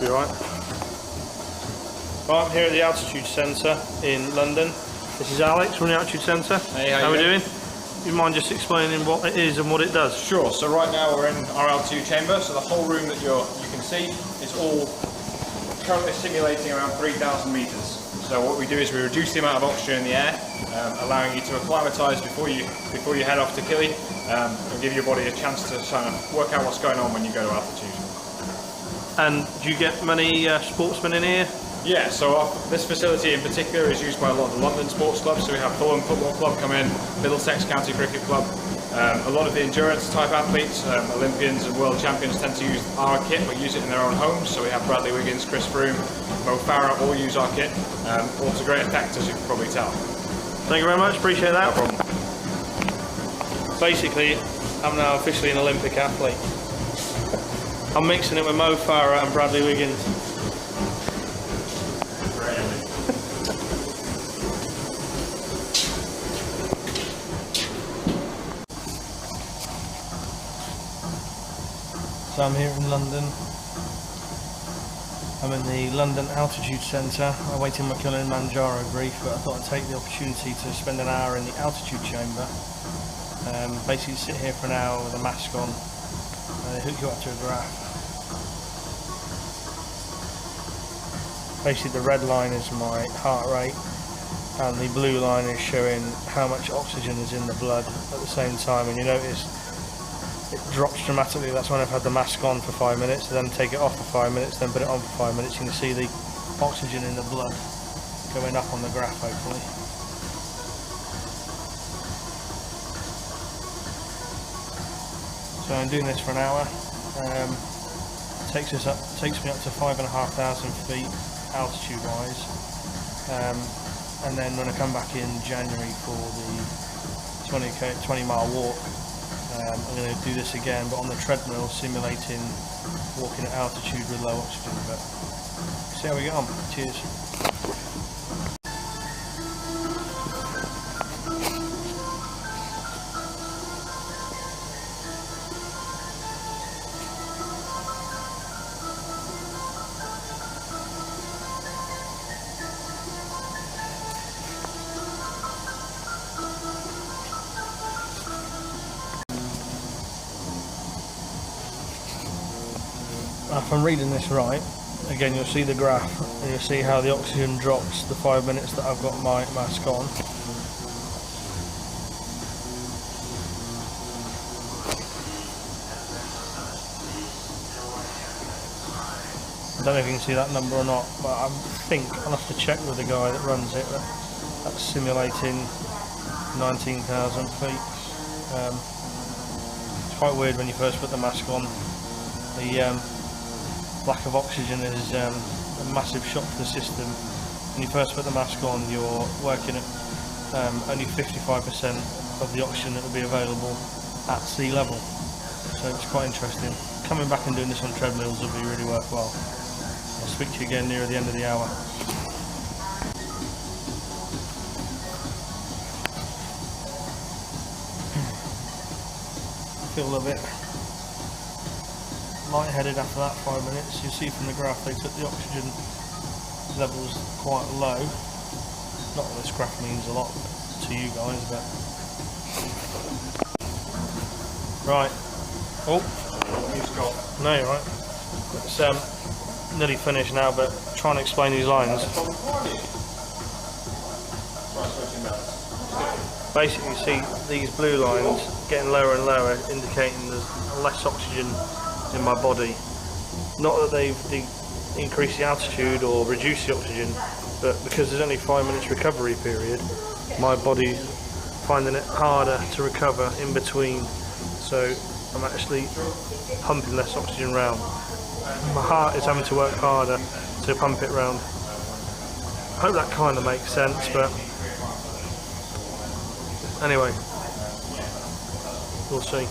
Be alright. Right, I'm here at the altitude centre in London. This is Alex from the altitude centre. Hey, how are we doing? Do you mind just explaining what it is and what it does? Sure. So right now we're in our altitude chamber. So the whole room that you can see is all currently simulating around 3,000 metres. So what we do is we reduce the amount of oxygen in the air, allowing you to acclimatise before you head off to Kili, and give your body a chance to kind of work out what's going on when you go to altitude. And do you get many sportsmen in here? Yeah, so this facility in particular is used by a lot of the London sports clubs. So we have Fulham Football Club come in, Middlesex County Cricket Club. A lot of the endurance type athletes, Olympians and world champions tend to use our kit but use it in their own homes. So we have Bradley Wiggins, Chris Froome, Mo Farah all use our kit, all to great effect, as you can probably tell. Thank you very much, appreciate that. No problem. Basically, I'm now officially an Olympic athlete. I'm mixing it with Mo Farah and Bradley Wiggins. So I'm here in London. I'm in the London Altitude Centre. I'm waiting my Kilimanjaro brief, but I thought I'd take the opportunity to spend an hour in the altitude chamber. Basically sit here for an hour with a mask on, and they hook you up to a graph. Basically the red line is my heart rate, and the blue line is showing how much oxygen is in the blood at the same time, and you notice it drops dramatically. That's when I've had the mask on for 5 minutes, then take it off for 5 minutes, then put it on for 5 minutes. You can see the oxygen in the blood going up on the graph, hopefully. So I'm doing this for an hour. Takes me up to 5,500 feet altitude wise, and then when I come back in January for the 20 mile walk, I'm going to do this again, but on the treadmill, simulating walking at altitude with low oxygen. But see how we get on. Cheers. If I'm reading this right, again you'll see the graph and you'll see how the oxygen drops the 5 minutes that I've got my mask on. I don't know if you can see that number or not, but I think I'll have to check with the guy that runs it. That's simulating 19,000 feet. It's quite weird when you first put the mask on. The lack of oxygen is a massive shock to the system. When you first put the mask on, you're working at only 55% of the oxygen that will be available at sea level. So it's quite interesting. Coming back and doing this on treadmills will be really worthwhile. I'll speak to you again near the end of the hour. Feel a bit lightheaded after that 5 minutes. You see from the graph they took the oxygen levels quite low. Not that this graph means a lot to you guys, but right. Oh, no, you're right. It's nearly finished now, but trying to explain these lines. Basically, you see these blue lines getting lower and lower, indicating there's less oxygen in my body. Not that they've increased the altitude or reduced the oxygen, but because there's only 5 minutes recovery period, my body's finding it harder to recover in between, so I'm actually pumping less oxygen round. My heart is having to work harder to pump it round. I hope that kind of makes sense, but anyway, we'll see.